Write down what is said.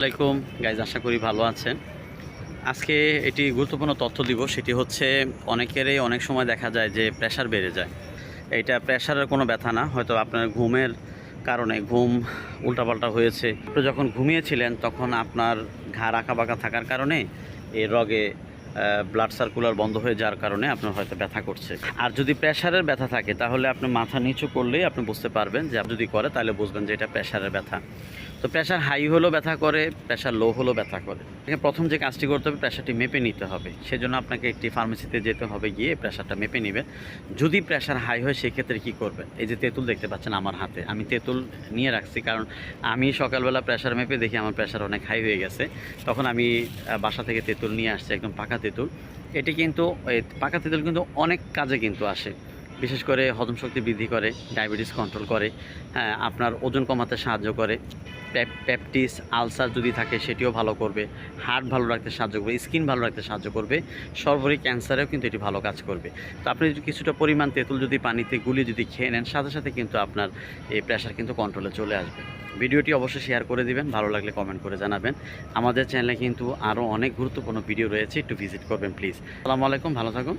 আসসালামাইকুম গাইজ, আশা করি ভালো আছেন। আজকে এটি গুরুত্বপূর্ণ তথ্য দিব। সেটি হচ্ছে অনেকেরই অনেক সময় দেখা যায় যে প্রেশার বেড়ে যায়। এইটা প্রেশারের কোনো ব্যথা না, হয়তো আপনার ঘুমের কারণে ঘুম উল্টাপাল্টা হয়েছে। আপনি যখন ঘুমিয়েছিলেন তখন আপনার ঘাড় আঁকাবাঁকা থাকার কারণে এই রগে ব্লাড সার্কুলার বন্ধ হয়ে যাওয়ার কারণে আপনার হয়তো ব্যথা করছে। আর যদি প্রেশারের ব্যথা থাকে তাহলে আপনি মাথা নিচু করলেই আপনি বুঝতে পারবেন যে যদি করে তাহলে বুঝবেন যে এটা প্রেশারের ব্যথা। তো প্রেশার হাই হলেও ব্যথা করে, প্রেশার লো হলেও ব্যথা করে। প্রথম যে কাজটি করতে হবে, প্রেশারটি মেপে নিতে হবে। সেজন্য আপনাকে একটি ফার্মেসিতে যেতে হবে, গিয়ে প্রেশারটা মেপে নেবেন। যদি প্রেশার হাই হয় সেক্ষেত্রে কী করবেন? এই যে তেঁতুল দেখতে পাচ্ছেন আমার হাতে, আমি তেঁতুল নিয়ে রাখছি, কারণ আমি সকালবেলা প্রেশার মেপে দেখি আমার প্রেশার অনেক হাই হয়ে গেছে। তখন আমি বাসা থেকে তেঁতুল নিয়ে আসছি, একদম পাকা তেঁতুল। এটি কিন্তু পাকা তেঁতুল কিন্তু অনেক কাজে কিন্তু আসে। বিশেষ করে হজম শক্তি বৃদ্ধি করে, ডায়াবেটিস কন্ট্রোল করে, হ্যাঁ, আপনার ওজন কমাতে সাহায্য করে, পেপটিস আলসার যদি থাকে সেটিও ভালো করবে, হার্ট ভালো রাখতে সাহায্য করবে, স্কিন ভালো রাখতে সাহায্য করবে, সর্বোপরি ক্যান্সারেও কিন্তু এটি ভালো কাজ করবে। তো আপনি যদি কিছুটা পরিমাণ তেঁতুল যদি পানিতে গুলিয়ে যদি খেয়ে নেন, সাথে সাথে কিন্তু আপনার এই প্রেশার কিন্তু কন্ট্রোলে চলে আসবে। ভিডিওটি অবশ্যই শেয়ার করে দিবেন, ভালো লাগলে কমেন্ট করে জানাবেন। আমাদের চ্যানেলে কিন্তু আরও অনেক গুরুত্বপূর্ণ ভিডিও রয়েছে, একটু ভিজিট করবেন প্লিজ। আসসালামু আলাইকুম, ভালো থাকুন।